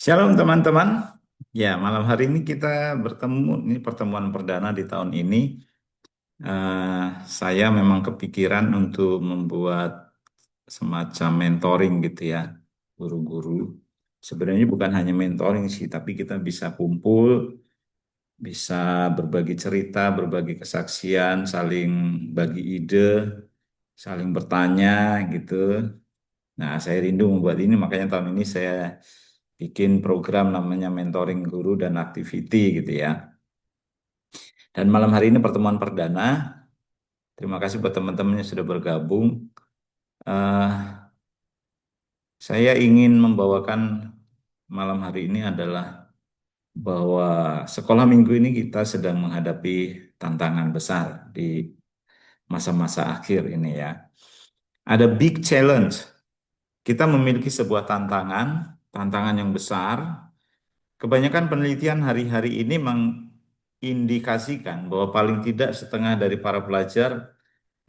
Shalom teman-teman. Ya, malam hari ini kita bertemu. Ini pertemuan perdana di tahun ini. Saya memang kepikiran untuk membuat semacam mentoring gitu ya, guru-guru. Sebenarnya bukan hanya mentoring sih, tapi kita bisa kumpul, bisa berbagi cerita, berbagi kesaksian, saling bagi ide, saling bertanya gitu. Nah, saya rindu membuat ini, makanya tahun ini saya bikin program namanya Mentoring Guru dan Activity gitu ya. Dan malam hari ini pertemuan perdana. Terima kasih buat teman-teman yang sudah bergabung. Eh, saya ingin membawakan malam hari ini adalah bahwa sekolah minggu ini kita sedang menghadapi tantangan besar di masa-masa akhir ini ya. Ada big challenge. Kita memiliki sebuah tantangan, tantangan yang besar. Kebanyakan penelitian hari-hari ini mengindikasikan bahwa paling tidak setengah dari para pelajar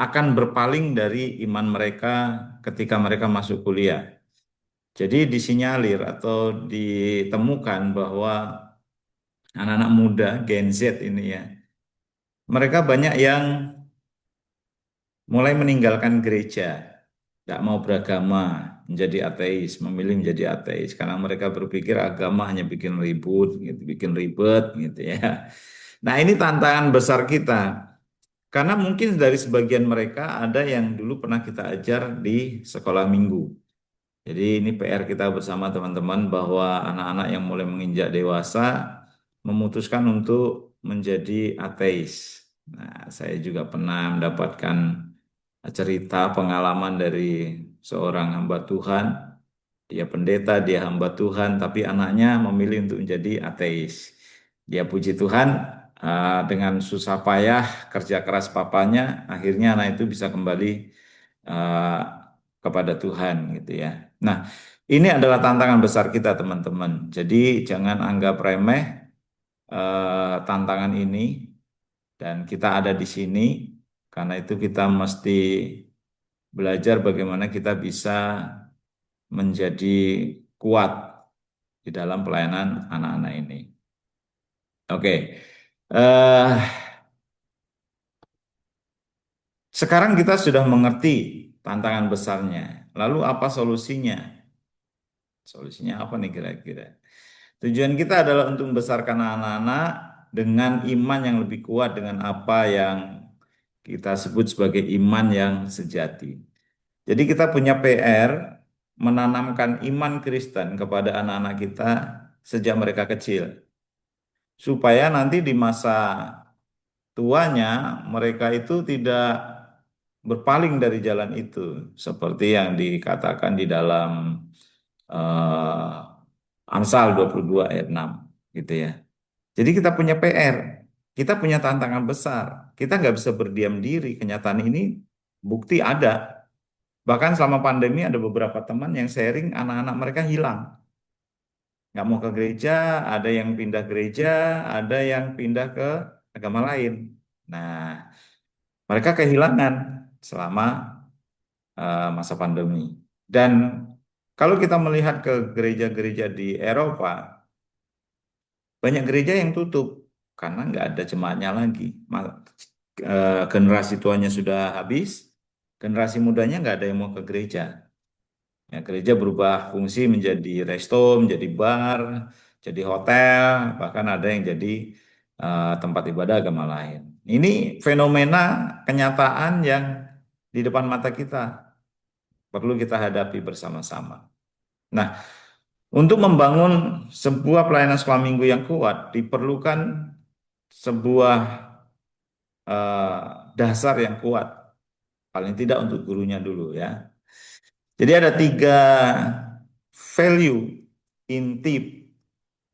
akan berpaling dari iman mereka ketika mereka masuk kuliah. Jadi disinyalir atau ditemukan bahwa anak-anak muda Gen Z ini ya, mereka banyak yang mulai meninggalkan gereja, tidak mau beragama, menjadi ateis, memilih menjadi ateis karena mereka berpikir agama hanya bikin ribut, gitu, bikin ribet, gitu ya. Nah, ini tantangan besar kita. Karena mungkin dari sebagian mereka ada yang dulu pernah kita ajar di sekolah minggu. Jadi ini PR kita bersama teman-teman bahwa anak-anak yang mulai menginjak dewasa memutuskan untuk menjadi ateis. Nah, saya juga pernah mendapatkan cerita pengalaman dari seorang hamba Tuhan. Dia pendeta, dia hamba Tuhan, tapi anaknya memilih untuk menjadi ateis. Dia puji Tuhan, dengan susah payah kerja keras papanya, akhirnya anak itu bisa kembali eh, kepada Tuhan gitu ya. Nah, ini adalah tantangan besar kita teman-teman. Jadi jangan anggap remeh tantangan ini dan kita ada di sini karena itu kita mesti belajar bagaimana kita bisa menjadi kuat di dalam pelayanan anak-anak ini. Oke, eh, sekarang kita sudah mengerti tantangan besarnya. Lalu apa solusinya? Solusinya apa nih kira-kira? Tujuan kita adalah untuk membesarkan anak-anak dengan iman yang lebih kuat dengan apa yang kita sebut sebagai iman yang sejati. Jadi kita punya PR menanamkan iman Kristen kepada anak-anak kita sejak mereka kecil. Supaya nanti di masa tuanya mereka itu tidak berpaling dari jalan itu. Seperti yang dikatakan di dalam Amsal 22 ayat 6 gitu ya. Jadi kita punya PR, kita punya tantangan besar. Kita nggak bisa berdiam diri. Kenyataan ini bukti ada. Bahkan selama pandemi ada beberapa teman yang sharing anak-anak mereka hilang. Nggak mau ke gereja, ada yang pindah gereja, ada yang pindah ke agama lain. Nah, mereka kehilangan selama masa pandemi. Dan kalau kita melihat ke gereja-gereja di Eropa, banyak gereja yang tutup karena nggak ada jemaatnya lagi. Generasi tuanya sudah habis, generasi mudanya nggak ada yang mau ke gereja. Ya, gereja berubah fungsi menjadi resto, menjadi bar, jadi hotel, bahkan ada yang jadi tempat ibadah agama lain. Ini fenomena kenyataan yang di depan mata kita perlu kita hadapi bersama-sama. Nah, untuk membangun sebuah pelayanan sekolah minggu yang kuat, diperlukan sebuah eh, dasar yang kuat, paling tidak untuk gurunya dulu ya. Jadi ada tiga value inti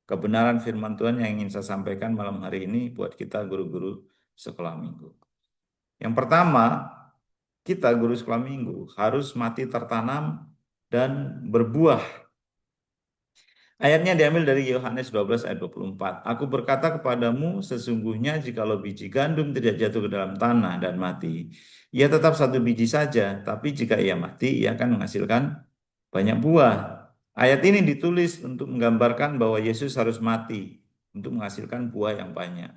kebenaran firman Tuhan yang ingin saya sampaikan malam hari ini buat kita guru-guru sekolah minggu. Yang pertama, kita guru sekolah minggu harus mati tertanam dan berbuah. Ayatnya diambil dari Yohanes 12 ayat 24. Aku berkata kepadamu, sesungguhnya jikalau biji gandum tidak jatuh ke dalam tanah dan mati, ia tetap satu biji saja. Tapi jika ia mati, ia akan menghasilkan banyak buah. Ayat ini ditulis untuk menggambarkan bahwa Yesus harus mati untuk menghasilkan buah yang banyak.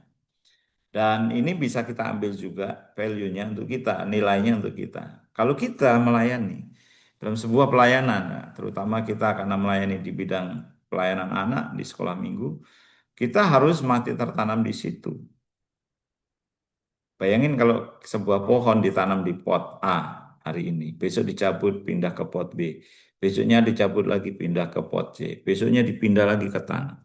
Dan ini bisa kita ambil juga value-nya untuk kita, nilainya untuk kita. Kalau kita melayani dalam sebuah pelayanan, nah, terutama kita karena melayani di bidang pelayanan anak di sekolah minggu, kita harus mati tertanam di situ. Bayangin kalau sebuah pohon ditanam di pot A hari ini, besok dicabut pindah ke pot B, besoknya dicabut lagi pindah ke pot C, besoknya dipindah lagi ke tanah.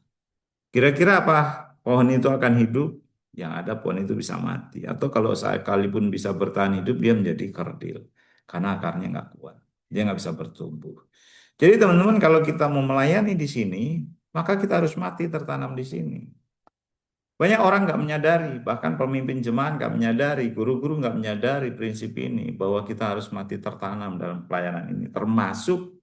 Kira-kira apa pohon itu akan hidup? Yang ada pohon itu bisa mati. Atau kalau sekalipun bisa bertahan hidup, dia menjadi kerdil. Karena akarnya nggak kuat. Dia nggak bisa bertumbuh. Jadi teman-teman kalau kita mau melayani di sini, maka kita harus mati tertanam di sini. Banyak orang nggak menyadari, bahkan pemimpin jemaat nggak menyadari, guru-guru nggak menyadari prinsip ini, bahwa kita harus mati tertanam dalam pelayanan ini. Termasuk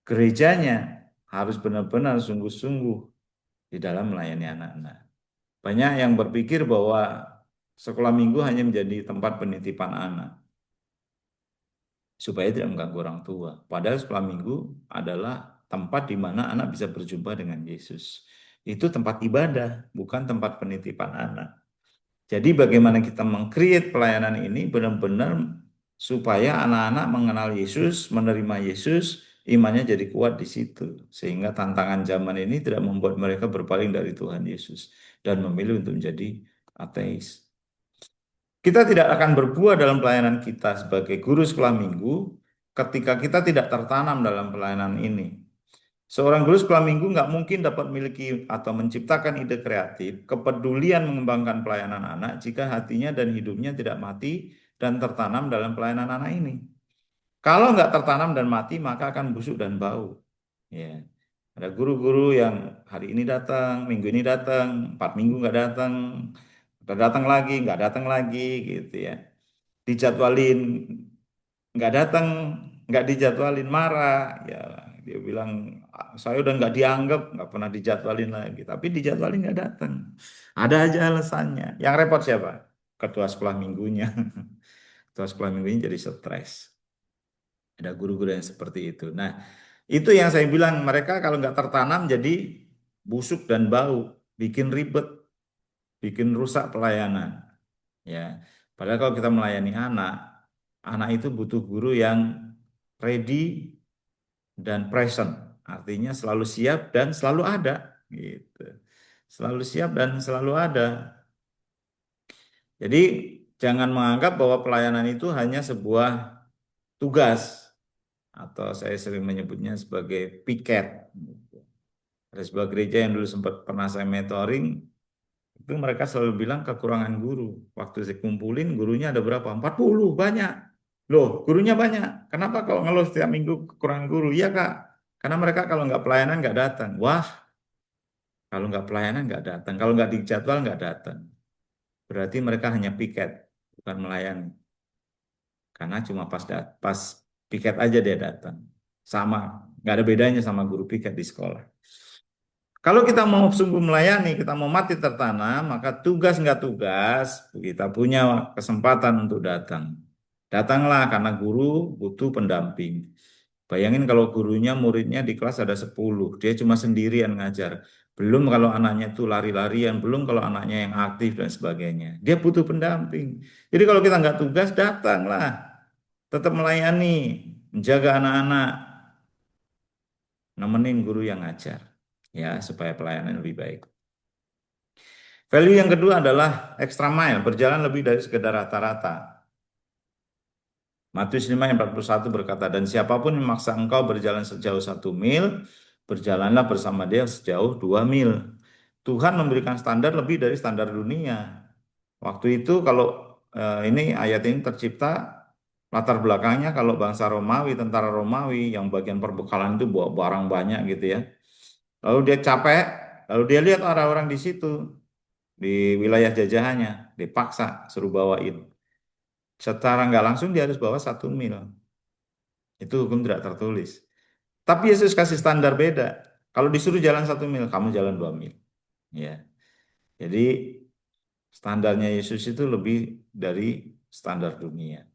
gerejanya harus benar-benar sungguh-sungguh di dalam melayani anak-anak. Banyak yang berpikir bahwa sekolah minggu hanya menjadi tempat penitipan anak supaya tidak mengganggu orang tua. Padahal sekolah minggu adalah tempat di mana anak bisa berjumpa dengan Yesus. Itu tempat ibadah, bukan tempat penitipan anak. Jadi bagaimana kita meng-create pelayanan ini benar-benar supaya anak-anak mengenal Yesus, menerima Yesus, imannya jadi kuat di situ. Sehingga tantangan zaman ini tidak membuat mereka berpaling dari Tuhan Yesus dan memilih untuk menjadi ateis. Kita tidak akan berbuah dalam pelayanan kita sebagai guru sekolah minggu ketika kita tidak tertanam dalam pelayanan ini. Seorang guru sekolah minggu nggak mungkin dapat memiliki atau menciptakan ide kreatif, kepedulian mengembangkan pelayanan anak jika hatinya dan hidupnya tidak mati dan tertanam dalam pelayanan anak ini. Kalau nggak tertanam dan mati, maka akan busuk dan bau. Ya, ada guru-guru yang hari ini datang, minggu ini datang, 4 minggu nggak datang, udah datang lagi, gitu ya. Dijadwalin nggak datang, nggak dijadwalin marah, ya dia bilang saya udah nggak dianggap, nggak pernah dijadwalin lagi, tapi dijadwalin nggak datang. Ada aja alasannya. Yang repot siapa? Ketua sekolah minggunya. Ketua sekolah minggunya jadi stres. Ada guru-guru yang seperti itu. Nah, itu yang saya bilang mereka kalau nggak tertanam jadi busuk dan bau, bikin ribet, bikin rusak pelayanan. Ya, padahal kalau kita melayani anak, anak itu butuh guru yang ready dan present, artinya selalu siap dan selalu ada, gitu. Selalu siap dan selalu ada. Jadi jangan menganggap bahwa pelayanan itu hanya sebuah tugas atau saya sering menyebutnya sebagai piket. Ada sebuah gereja yang dulu sempat pernah saya mentoring, itu mereka selalu bilang kekurangan guru. Waktu saya kumpulin gurunya ada berapa? 40, banyak. Loh, gurunya banyak. Kenapa kalau ngeluh setiap minggu kekurangan guru? Iya Kak, karena mereka kalau nggak pelayanan nggak datang. Wah, kalau nggak pelayanan nggak datang. Kalau nggak dijadwal nggak datang. Berarti mereka hanya piket, bukan melayani. Karena cuma pas piket aja dia datang. Sama, nggak ada bedanya sama guru piket di sekolah. Kalau kita mau sungguh melayani, kita mau mati tertanam, maka tugas nggak tugas, kita punya kesempatan untuk datang. Datanglah karena guru butuh pendamping. Bayangin kalau gurunya muridnya di kelas ada 10, dia cuma sendirian ngajar. Belum kalau anaknya itu lari-larian, belum kalau anaknya yang aktif dan sebagainya. Dia butuh pendamping. Jadi kalau kita nggak tugas, datanglah. Tetap melayani, menjaga anak-anak, nemenin guru yang ngajar. Ya, supaya pelayanan lebih baik. Value yang kedua adalah extra mile, berjalan lebih dari sekedar rata-rata. Matius 5 ayat 41 berkata, dan siapapun yang memaksa engkau berjalan sejauh 1 mil, berjalanlah bersama dia sejauh 2 mil. Tuhan memberikan standar lebih dari standar dunia. Waktu itu kalau ini ayat ini tercipta, latar belakangnya kalau bangsa Romawi, tentara Romawi yang bagian perbekalan itu bawa barang banyak gitu ya. Lalu dia capek, lalu dia lihat orang-orang di situ, di wilayah jajahannya, dipaksa suruh bawain. Secara nggak langsung dia harus bawa 1 mil. Itu hukum tidak tertulis. Tapi Yesus kasih standar beda. Kalau disuruh jalan 1 mil, kamu jalan 2 mil. Ya, jadi standarnya Yesus itu lebih dari standar dunia.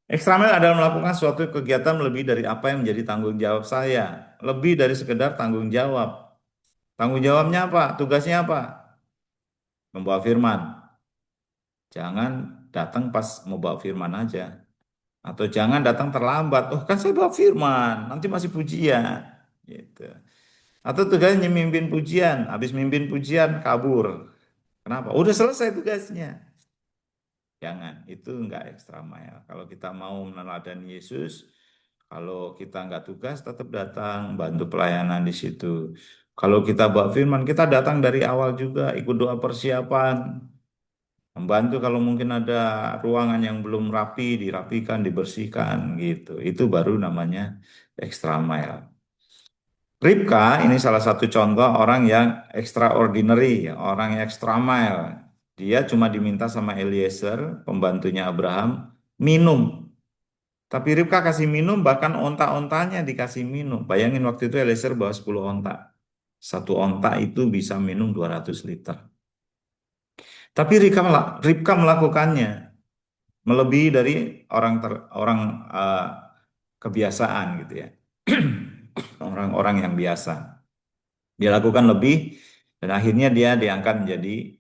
Ekstramil adalah melakukan suatu kegiatan lebih dari apa yang menjadi tanggung jawab saya. Lebih dari sekedar tanggung jawab. Tanggung jawabnya apa? Tugasnya apa? Membawa firman. Jangan datang pas mau bawa firman aja. Atau jangan datang terlambat. Oh kan saya bawa firman, nanti masih pujian. Gitu. Atau tugasnya mimpin pujian. Habis mimpin pujian kabur. Kenapa? Udah selesai tugasnya. Jangan, itu enggak ekstra mile. Kalau kita mau meneladani Yesus, kalau kita enggak tugas, tetap datang, bantu pelayanan di situ. Kalau kita bawa firman, kita datang dari awal juga, ikut doa persiapan, membantu kalau mungkin ada ruangan yang belum rapi, dirapikan, dibersihkan, gitu. Itu baru namanya extra mile. Ribka ini salah satu contoh orang yang extraordinary, ya, orang yang extra mile. Dia cuma diminta sama Eliezer, pembantunya Abraham, minum. Tapi Ribka kasih minum, bahkan onta-ontanya dikasih minum. Bayangin waktu itu Eliezer bawa 10 onta. Satu onta itu bisa minum 200 liter. Tapi Ribka melakukannya melebihi dari orang kebiasaan gitu ya. Orang-orang yang biasa. Dia lakukan lebih dan akhirnya dia diangkat menjadi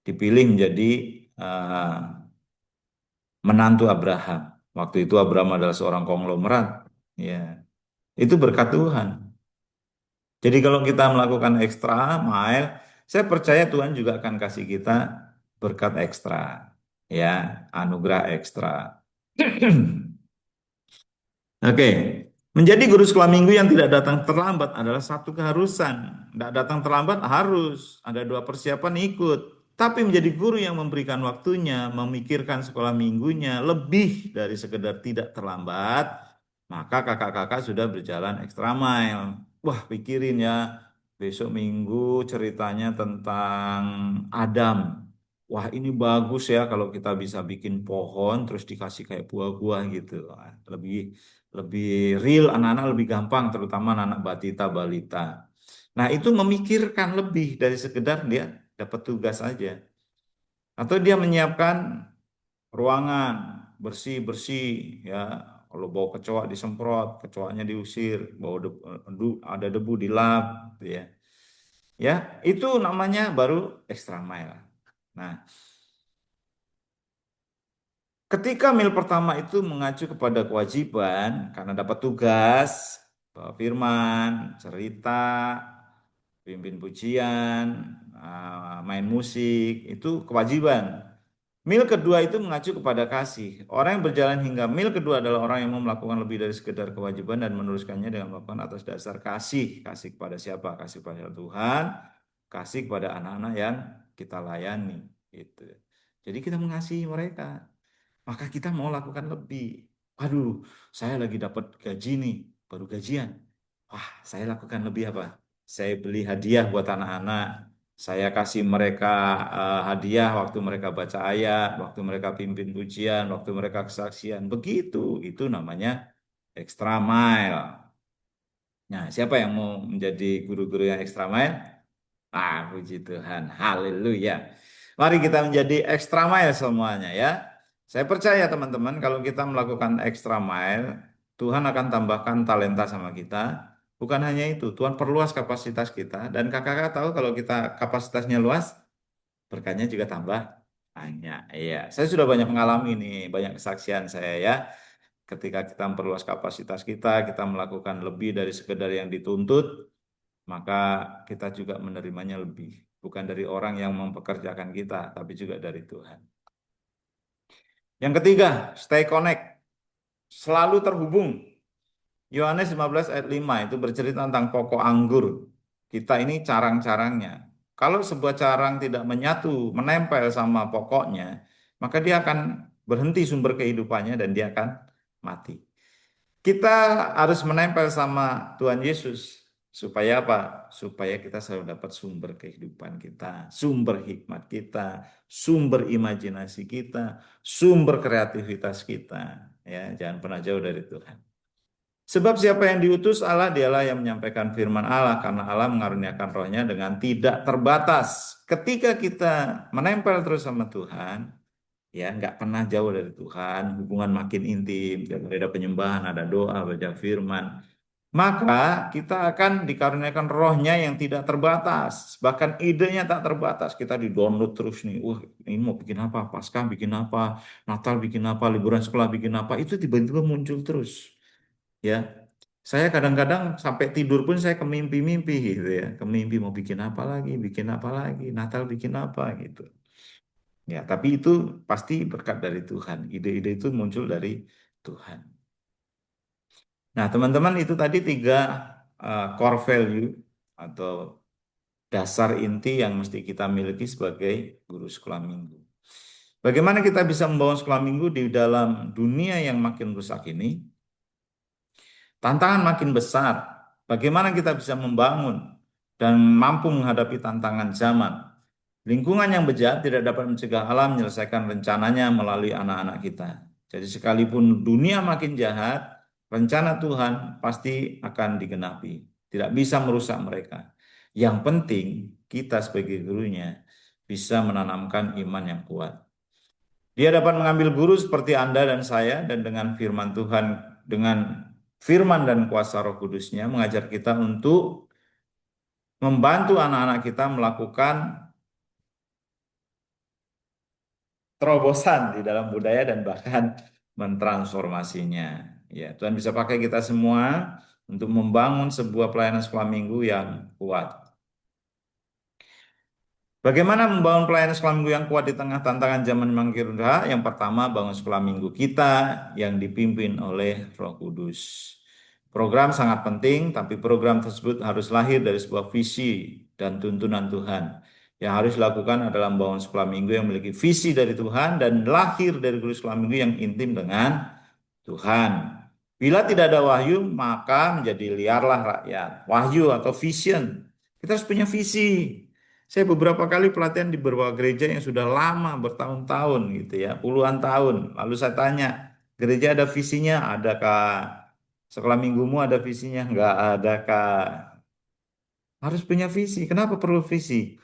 dipilih menjadi eh, menantu Abraham. Waktu itu Abraham adalah seorang konglomerat. Ya, itu berkat Tuhan. Jadi kalau kita melakukan ekstra mile, saya percaya Tuhan juga akan kasih kita berkat ekstra, ya, anugerah ekstra. Oke, menjadi guru sekolah minggu yang tidak datang terlambat adalah satu keharusan. Tidak datang terlambat harus, ada dua persiapan ikut. Tapi menjadi guru yang memberikan waktunya, memikirkan sekolah minggunya lebih dari sekedar tidak terlambat, maka kakak-kakak sudah berjalan ekstra mile. Wah, pikirin ya, besok minggu ceritanya tentang Adam. Wah, ini bagus ya kalau kita bisa bikin pohon terus dikasih kayak buah-buah gitu. Wah, lebih lebih real, anak-anak lebih gampang, terutama anak-anak batita balita. Nah, itu memikirkan lebih dari sekedar dia dapat tugas aja. Atau dia menyiapkan ruangan bersih-bersih ya. Kalau bau kecoa disemprot, kecoanya diusir, ada debu dilap gitu ya. Ya, itu namanya baru extra mile. Nah, ketika mil pertama itu mengacu kepada kewajiban karena dapat tugas, bawa firman, cerita, pimpin pujian, main musik, itu kewajiban. Mil kedua itu mengacu kepada kasih. Orang yang berjalan hingga mil kedua adalah orang yang mau melakukan lebih dari sekedar kewajiban dan meneruskannya dengan melakukan atas dasar kasih. Kasih kepada siapa? Kasih kepada Tuhan, kasih kepada anak-anak yang kita layani. Gitu. Jadi kita mengasihi mereka, maka kita mau lakukan lebih. Aduh, saya lagi dapat gaji nih, baru gajian. Wah, saya lakukan lebih apa? Saya beli hadiah buat anak-anak. Saya kasih mereka hadiah waktu mereka baca ayat, waktu mereka pimpin pujian, waktu mereka kesaksian. Begitu, itu namanya extra mile. Nah, siapa yang mau menjadi guru-guru yang extra mile? Ah, puji Tuhan. Haleluya. Mari kita menjadi extra mile semuanya ya. Saya percaya teman-teman kalau kita melakukan extra mile, Tuhan akan tambahkan talenta sama kita. Bukan hanya itu, Tuhan perluas kapasitas kita. Dan kakak-kakak tahu kalau kita kapasitasnya luas, berkahnya juga tambah banyak. Iya, saya sudah banyak mengalami nih, banyak kesaksian saya ya. Ketika kita memperluas kapasitas kita melakukan lebih dari sekedar yang dituntut, maka kita juga menerimanya lebih. Bukan dari orang yang mempekerjakan kita, tapi juga dari Tuhan. Yang ketiga, stay connect. Selalu terhubung. Yohanes 15 ayat 5 itu bercerita tentang pokok anggur. Kita ini carang-carangnya. Kalau sebuah carang tidak menyatu, menempel sama pokoknya, maka dia akan berhenti sumber kehidupannya dan dia akan mati. Kita harus menempel sama Tuhan Yesus. Supaya apa? Supaya kita selalu dapat sumber kehidupan kita, sumber hikmat kita, sumber imajinasi kita, sumber kreativitas kita. Ya, jangan pernah jauh dari Tuhan. Sebab siapa yang diutus Allah, dialah yang menyampaikan firman Allah, karena Allah mengaruniakan rohnya dengan tidak terbatas. Ketika kita menempel terus sama Tuhan, ya nggak pernah jauh dari Tuhan, hubungan makin intim, ada penyembahan, ada doa, baca firman, maka kita akan dikaruniakan rohnya yang tidak terbatas, bahkan idenya tak terbatas. Kita di-download terus nih, wah ini mau bikin apa, Paskah bikin apa, Natal bikin apa, liburan sekolah bikin apa, itu tiba-tiba muncul terus, ya. Saya kadang-kadang sampai tidur pun saya kemimpi-mimpi gitu ya, kemimpi mau bikin apa lagi, Natal bikin apa gitu. Ya, tapi itu pasti berkat dari Tuhan. Ide-ide itu muncul dari Tuhan. Nah, teman-teman itu tadi tiga core value atau dasar inti yang mesti kita miliki sebagai guru sekolah minggu. Bagaimana kita bisa membangun sekolah minggu di dalam dunia yang makin rusak ini? Tantangan makin besar. Bagaimana kita bisa membangun dan mampu menghadapi tantangan zaman? Lingkungan yang bejat tidak dapat mencegah alam menyelesaikan rencananya melalui anak-anak kita. Jadi sekalipun dunia makin jahat, rencana Tuhan pasti akan digenapi. Tidak bisa merusak mereka. Yang penting kita sebagai gurunya bisa menanamkan iman yang kuat. Dia dapat mengambil guru seperti Anda dan saya dan dengan firman Tuhan, dengan firman dan kuasa Roh Kudusnya mengajar kita untuk membantu anak-anak kita melakukan terobosan di dalam budaya dan bahkan mentransformasinya. Ya, Tuhan bisa pakai kita semua untuk membangun sebuah pelayanan sekolah minggu yang kuat. Bagaimana membangun pelayanan sekolah minggu yang kuat di tengah tantangan zaman yang makin rusak? Yang pertama, bangun sekolah minggu kita yang dipimpin oleh Roh Kudus. Program sangat penting, tapi program tersebut harus lahir dari sebuah visi dan tuntunan Tuhan. Yang harus dilakukan adalah membangun sekolah minggu yang memiliki visi dari Tuhan dan lahir dari guru sekolah minggu yang intim dengan Tuhan. Bila tidak ada wahyu, maka menjadi liarlah rakyat. Wahyu atau vision. Kita harus punya visi. Saya beberapa kali pelatihan di beberapa gereja yang sudah lama bertahun-tahun gitu ya, puluhan tahun. Lalu saya tanya, gereja ada visinya? Adakah sekolah minggumu ada visinya? Enggak ada, Kak. Harus punya visi. Kenapa perlu visi?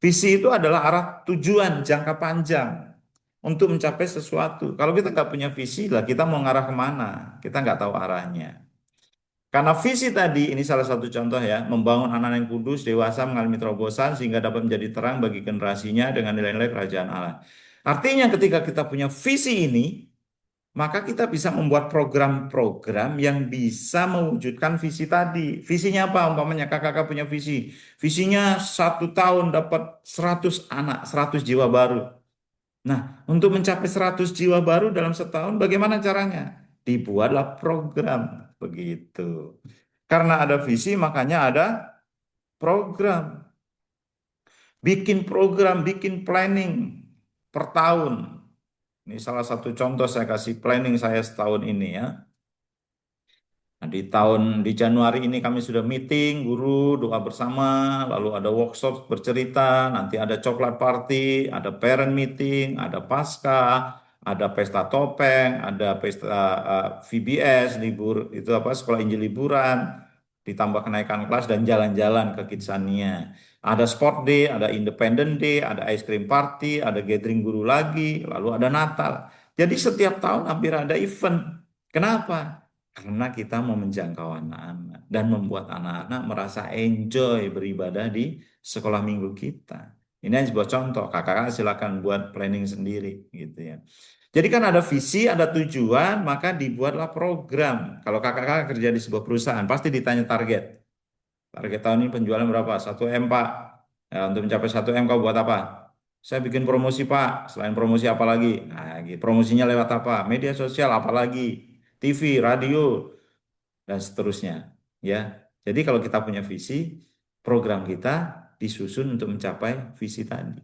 Visi itu adalah arah tujuan jangka panjang untuk mencapai sesuatu. Kalau kita nggak punya visi, lah kita mau ngarah kemana? Kita nggak tahu arahnya. Karena visi tadi, ini salah satu contoh ya, membangun anak-anak yang kudus, dewasa, mengalami terobosan, sehingga dapat menjadi terang bagi generasinya dengan nilai-nilai kerajaan Allah. Artinya ketika kita punya visi ini, maka kita bisa membuat program-program yang bisa mewujudkan visi tadi. Visinya apa? Umpamanya kakak-kakak punya visi. Visinya 1 tahun dapat 100 anak, 100 jiwa baru. Nah, untuk mencapai 100 jiwa baru dalam setahun, bagaimana caranya? Dibuatlah program, begitu. Karena ada visi, makanya ada program. Bikin program, bikin planning per tahun. Ini salah satu contoh saya kasih planning saya setahun ini ya. Nah, di Januari ini kami sudah meeting, guru, doa bersama, lalu ada workshop bercerita, nanti ada coklat party, ada parent meeting, ada pasca, ada pesta topeng, ada pesta VBS, libur itu apa sekolah Injil liburan, ditambah kenaikan kelas dan jalan-jalan ke Kidsania. Ada sport day, ada independent day, ada ice cream party, ada gathering guru lagi, lalu ada Natal. Jadi setiap tahun hampir ada event. Kenapa? Karena kita mau menjangkau anak-anak dan membuat anak-anak merasa enjoy beribadah di sekolah minggu kita. Ini hanya sebuah contoh. Kakak-kakak silakan buat planning sendiri gitu ya. Jadi kan ada visi, ada tujuan, maka dibuatlah program. Kalau kakak-kakak kerja di sebuah perusahaan, pasti ditanya target. Target tahun ini penjualan berapa? 1M, Pak. Ya, untuk mencapai 1M kau buat apa? Saya bikin promosi, Pak. Selain promosi apa lagi? Nah, gitu. Promosinya lewat apa? Media sosial apa lagi? TV, radio, dan seterusnya. Ya. Jadi kalau kita punya visi, program kita disusun untuk mencapai visi tadi.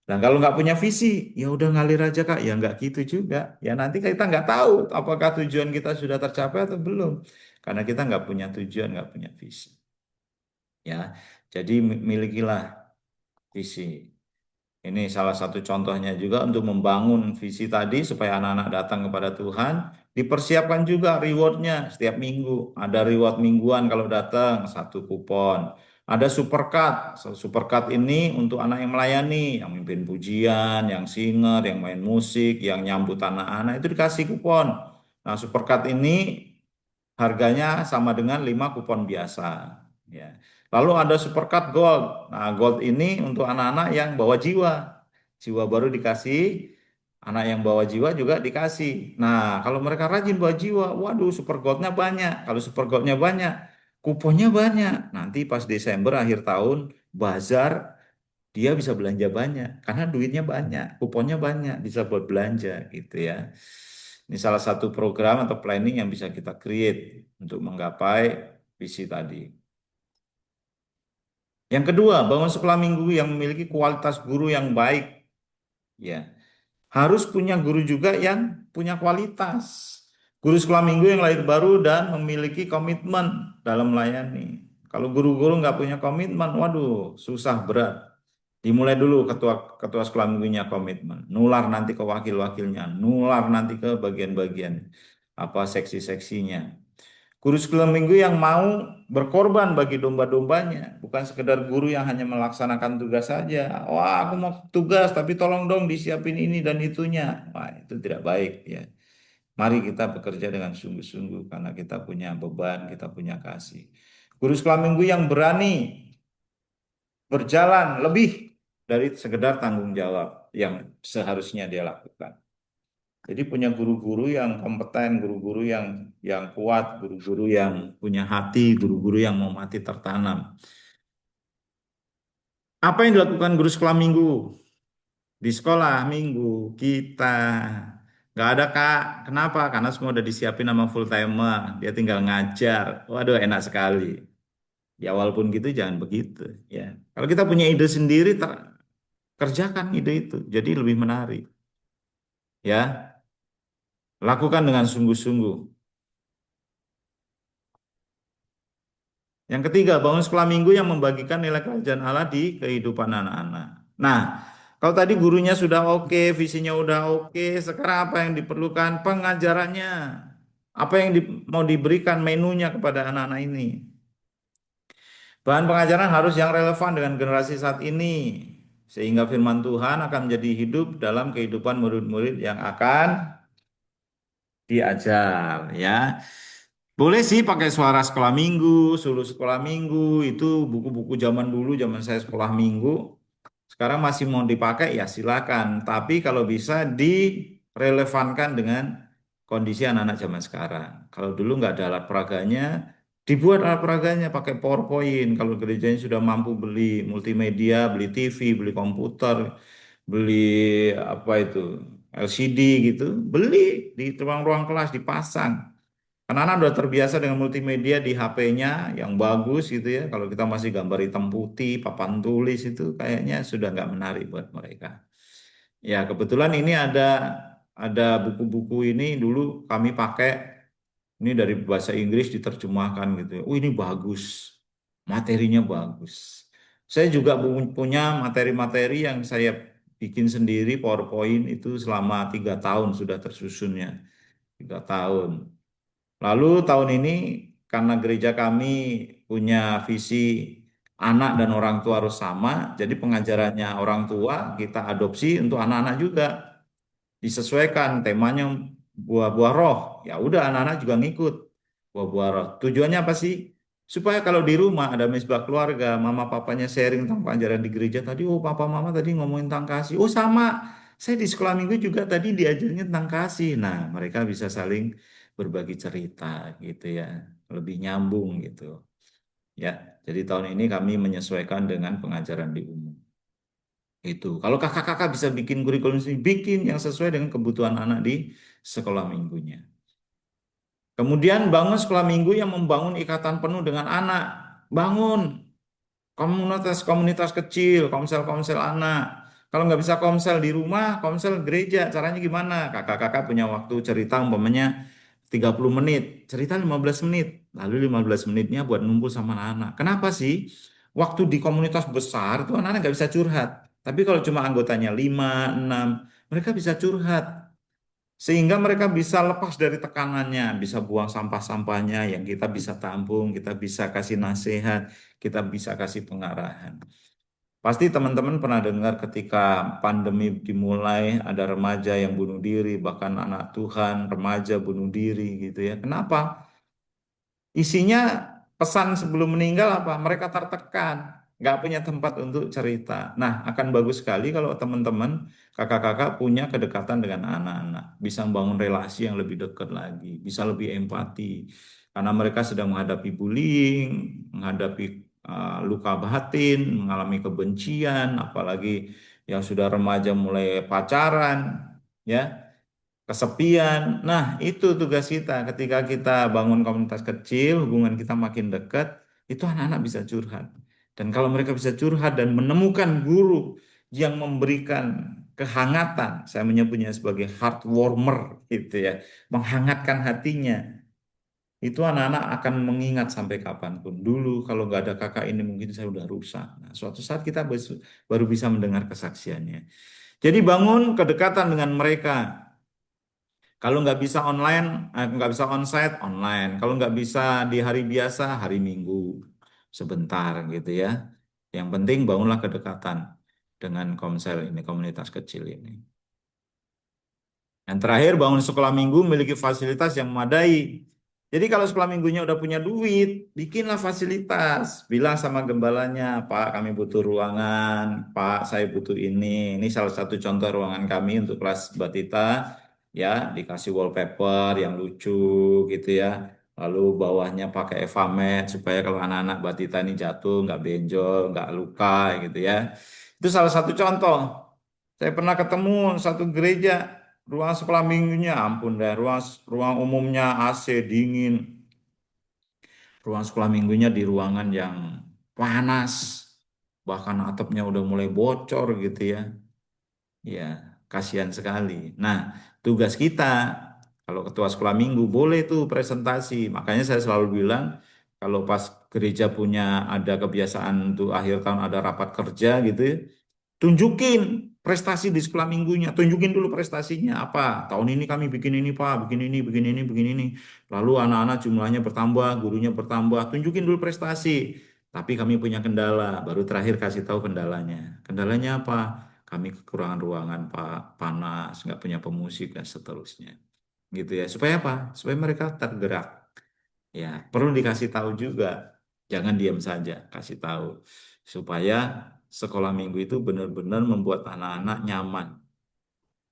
Nah, kalau nggak punya visi, ya udah ngalir aja Kak. Ya nggak gitu juga. Ya nanti kita nggak tahu apakah tujuan kita sudah tercapai atau belum. Karena kita nggak punya tujuan, nggak punya visi. Ya, jadi milikilah visi. Ini salah satu contohnya juga untuk membangun visi tadi supaya anak-anak datang kepada Tuhan. Dipersiapkan juga rewardnya setiap minggu. Ada reward mingguan kalau datang, 1 kupon. Ada supercut. Supercut ini untuk anak yang melayani, yang mimpin pujian, yang singer, yang main musik, yang nyambut anak-anak itu dikasih kupon. Nah, supercut ini harganya sama dengan 5 kupon biasa. Ya. Lalu ada supercut gold. Nah, gold ini untuk anak-anak yang bawa jiwa. Jiwa baru dikasih, anak yang bawa jiwa juga dikasih. Nah, kalau mereka rajin bawa jiwa, waduh, super goldnya banyak. Kalau super goldnya banyak, kuponnya banyak. Nanti pas Desember akhir tahun, bazar, dia bisa belanja banyak karena duitnya banyak, kuponnya banyak, bisa buat belanja gitu ya. Ini salah satu program atau planning yang bisa kita create untuk menggapai visi tadi. Yang kedua, bangun sekolah minggu yang memiliki kualitas guru yang baik. Ya, harus punya guru juga yang punya kualitas. Guru sekolah minggu yang lahir baru dan memiliki komitmen dalam melayani. Kalau guru-guru nggak punya komitmen, waduh, susah berat. Dimulai dulu ketua ketua sekolah minggunya komitmen, nular nanti ke wakil-wakilnya, nular nanti ke bagian-bagian apa seksi-seksinya. Guru sekolah minggu yang mau berkorban bagi domba-dombanya, bukan sekedar guru yang hanya melaksanakan tugas saja. Wah, aku mau tugas, tapi tolong dong disiapin ini dan itunya. Wah, itu tidak baik ya. Mari kita bekerja dengan sungguh-sungguh karena kita punya beban, kita punya kasih. Guru sekolah minggu yang berani berjalan lebih dari sekedar tanggung jawab yang seharusnya dia lakukan. Jadi punya guru-guru yang kompeten, guru-guru yang kuat, guru-guru yang punya hati, guru-guru yang mau mati tertanam. Apa yang dilakukan guru sekolah minggu? Di sekolah minggu kita nggak ada Kak. Kenapa? Karena semua udah disiapin sama full timer. Dia tinggal ngajar. Waduh, enak sekali. Ya walaupun gitu jangan begitu ya. Kalau kita punya ide sendiri, kerjakan ide itu. Jadi lebih menarik. Ya, lakukan dengan sungguh-sungguh. Yang ketiga, bangun sekolah minggu yang membagikan nilai kerajaan Allah di kehidupan anak-anak. Nah, kalau tadi gurunya sudah oke, visinya udah oke, sekarang apa yang diperlukan? Pengajarannya. Apa yang mau diberikan menunya kepada anak-anak ini? Bahan pengajaran harus yang relevan dengan generasi saat ini. Sehingga firman Tuhan akan menjadi hidup dalam kehidupan murid-murid yang akan diajar ya. Boleh sih pakai suara sekolah minggu, sulu sekolah minggu, itu buku-buku zaman dulu, zaman saya sekolah minggu. Sekarang masih mau dipakai ya silakan. Tapi kalau bisa direlevankan dengan kondisi anak-anak zaman sekarang. Kalau dulu nggak ada alat peraganya, dibuat alat peraganya pakai PowerPoint. Kalau gerejanya sudah mampu beli multimedia, beli TV, beli komputer, beli apa itu LCD gitu, beli di ruang-ruang kelas dipasang. Anak-anak udah terbiasa dengan multimedia di HP-nya yang bagus gitu ya. Kalau kita masih gambar hitam putih, papan tulis itu kayaknya sudah nggak menarik buat mereka. Ya kebetulan ini ada buku-buku ini dulu kami pakai ini dari bahasa Inggris diterjemahkan gitu ya. Oh ini bagus, materinya bagus. Saya juga punya materi-materi yang saya bikin sendiri PowerPoint itu selama 3 tahun sudah tersusunnya. 3 tahun. Lalu tahun ini karena gereja kami punya visi anak dan orang tua harus sama, jadi pengajarannya orang tua kita adopsi untuk anak-anak juga. Disesuaikan temanya buah-buah roh. Ya udah anak-anak juga ngikut buah-buah roh. Tujuannya apa sih? Supaya kalau di rumah ada mesbah keluarga, mama papanya sharing tentang pengajaran di gereja tadi, oh papa mama tadi ngomongin tentang kasih. Oh sama, saya di sekolah minggu juga tadi diajarnya tentang kasih. Nah, mereka bisa saling berbagi cerita gitu ya, lebih nyambung gitu. Ya, jadi tahun ini kami menyesuaikan dengan pengajaran di umum. Itu. Kalau kakak-kakak bisa bikin kurikulum sendiri, bikin yang sesuai dengan kebutuhan anak di sekolah minggunya. Kemudian bangun sekolah minggu yang membangun ikatan penuh dengan anak. Bangun komunitas-komunitas kecil, komsel-komsel anak. Kalau nggak bisa komsel di rumah, komsel gereja. Caranya gimana? Kakak-kakak punya waktu cerita umpamanya 30 menit, cerita 15 menit. Lalu 15 menitnya buat ngumpul sama anak-anak. Kenapa sih? Waktu di komunitas besar itu anak-anak nggak bisa curhat. Tapi kalau cuma anggotanya 5, 6, mereka bisa curhat. sehingga mereka bisa lepas dari tekanannya, bisa buang sampah-sampahnya yang kita bisa tampung, kita bisa kasih nasihat, kita bisa kasih pengarahan. Pasti teman-teman pernah dengar ketika pandemi dimulai, ada remaja yang bunuh diri, bahkan anak Tuhan, remaja bunuh diri gitu ya. Kenapa? Isinya pesan sebelum meninggal apa? Mereka tertekan, nggak punya tempat untuk cerita. Nah, akan bagus sekali kalau teman-teman, kakak-kakak punya kedekatan dengan anak-anak, bisa membangun relasi yang lebih dekat lagi, bisa lebih empati, karena mereka sedang menghadapi bullying, menghadapi luka batin, mengalami kebencian, apalagi yang sudah remaja mulai pacaran, ya kesepian. Nah, itu tugas kita. Ketika kita bangun komunitas kecil, hubungan kita makin dekat, itu anak-anak bisa curhat. Dan kalau mereka bisa curhat dan menemukan guru yang memberikan kehangatan, saya menyebutnya sebagai heart warmer gitu ya, menghangatkan hatinya. Itu anak-anak akan mengingat sampai kapanpun. Dulu kalau nggak ada kakak ini mungkin saya udah rusak. Nah, suatu saat kita baru bisa mendengar kesaksiannya. Jadi bangun kedekatan dengan mereka. Kalau nggak bisa online, nggak bisa onsite, online. Kalau nggak bisa di hari biasa, hari Minggu sebentar gitu ya. Yang penting bangunlah kedekatan dengan Komsel ini, komunitas kecil ini. Yang terakhir, bangun sekolah minggu memiliki fasilitas yang memadai. Jadi kalau sekolah minggunya udah punya duit, bikinlah fasilitas. Bilang sama gembalanya, Pak, kami butuh ruangan. Pak, saya butuh ini. Ini salah satu contoh ruangan kami untuk kelas batita. Ya, dikasih wallpaper yang lucu gitu ya. Lalu bawahnya pakai Evamet supaya kalau anak-anak batita ini jatuh, nggak benjol, nggak luka gitu ya. Itu salah satu contoh. Saya pernah ketemu satu gereja, ruang sekolah minggunya, ampun deh, ruang umumnya AC dingin, ruang sekolah minggunya di ruangan yang panas, bahkan atapnya udah mulai bocor gitu ya. Ya, kasihan sekali. Nah, tugas kita kalau ketua sekolah minggu boleh tuh presentasi. Makanya saya selalu bilang kalau pas gereja punya ada kebiasaan untuk akhir tahun ada rapat kerja gitu ya, tunjukin prestasi di sekolah minggunya, tunjukin dulu prestasinya apa. Tahun ini kami bikin ini Pak, bikin ini, bikin ini, bikin ini. Lalu anak-anak jumlahnya bertambah, gurunya bertambah, tunjukin dulu prestasi. Tapi kami punya kendala, baru terakhir kasih tahu kendalanya. Kendalanya apa? Kami kekurangan ruangan Pak, panas, nggak punya pemusik dan seterusnya. Gitu ya. Supaya apa? Supaya mereka tergerak. Ya, perlu dikasih tahu juga. Jangan diam saja, kasih tahu. Supaya sekolah minggu itu benar-benar membuat anak-anak nyaman.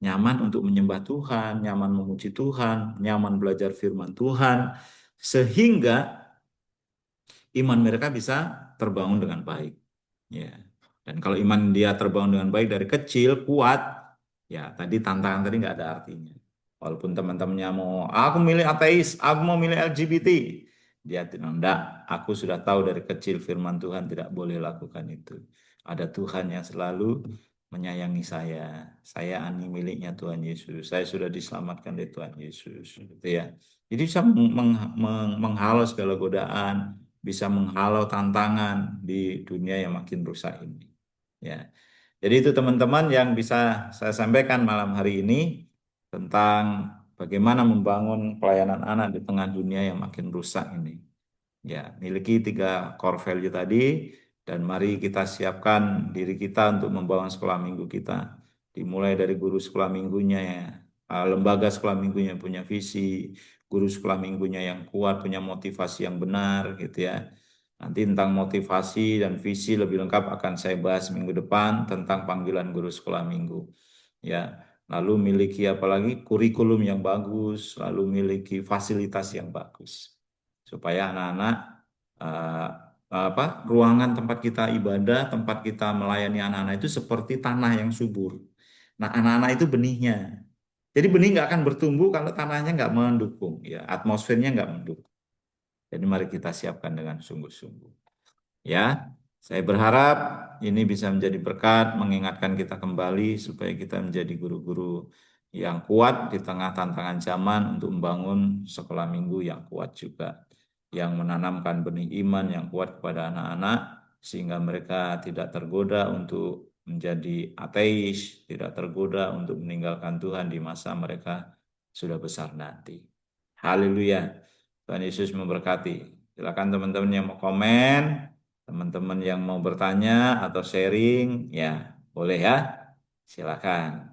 Nyaman untuk menyembah Tuhan, nyaman memuji Tuhan, nyaman belajar firman Tuhan. Sehingga iman mereka bisa terbangun dengan baik. Ya. Dan kalau iman dia terbangun dengan baik dari kecil, kuat, ya tadi tantangan tadi nggak ada artinya. Walaupun teman-temannya mau, aku milih ateis, aku mau milih LGBT. Dia tidak, enggak, aku sudah tahu dari kecil firman Tuhan tidak boleh lakukan itu. Ada Tuhan yang selalu menyayangi saya. Saya ani miliknya Tuhan Yesus. Saya sudah diselamatkan dari Tuhan Yesus. Gitu ya. Jadi bisa menghalau segala godaan, bisa menghalau tantangan di dunia yang makin rusak ini. Ya. Jadi itu teman-teman yang bisa saya sampaikan malam hari ini tentang bagaimana membangun pelayanan anak di tengah dunia yang makin rusak ini. Ya, miliki tiga core value tadi dan mari kita siapkan diri kita untuk membangun sekolah minggu kita. Dimulai dari guru sekolah minggunya ya, lembaga sekolah minggunya yang punya visi, guru sekolah minggunya yang kuat, punya motivasi yang benar gitu ya. Nanti tentang motivasi dan visi lebih lengkap akan saya bahas minggu depan tentang panggilan guru sekolah minggu. Ya, lalu miliki apalagi kurikulum yang bagus, lalu miliki fasilitas yang bagus supaya anak-anak eh, apa ruangan tempat kita ibadah, tempat kita melayani anak-anak itu seperti tanah yang subur. Nah, anak-anak itu benihnya. Jadi benih nggak akan bertumbuh kalau tanahnya nggak mendukung, ya atmosfernya nggak mendukung. Jadi mari kita siapkan dengan sungguh-sungguh. Ya, saya berharap ini bisa menjadi berkat, mengingatkan kita kembali supaya kita menjadi guru-guru yang kuat di tengah tantangan zaman untuk membangun sekolah minggu yang kuat juga, yang menanamkan benih iman yang kuat kepada anak-anak sehingga mereka tidak tergoda untuk menjadi ateis, tidak tergoda untuk meninggalkan Tuhan di masa mereka sudah besar nanti. Haleluya. Tuhan Yesus memberkati. Silakan teman-teman yang mau komen, teman-teman yang mau bertanya atau sharing, ya boleh ya. Silakan.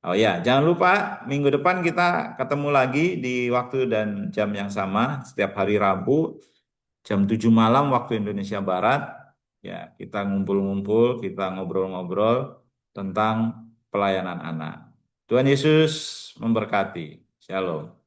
Oh ya, jangan lupa minggu depan kita ketemu lagi di waktu dan jam yang sama setiap hari Rabu jam 7 malam waktu Indonesia Barat. Ya, kita ngumpul-ngumpul, kita ngobrol-ngobrol tentang pelayanan anak. Tuhan Yesus memberkati. Shalom.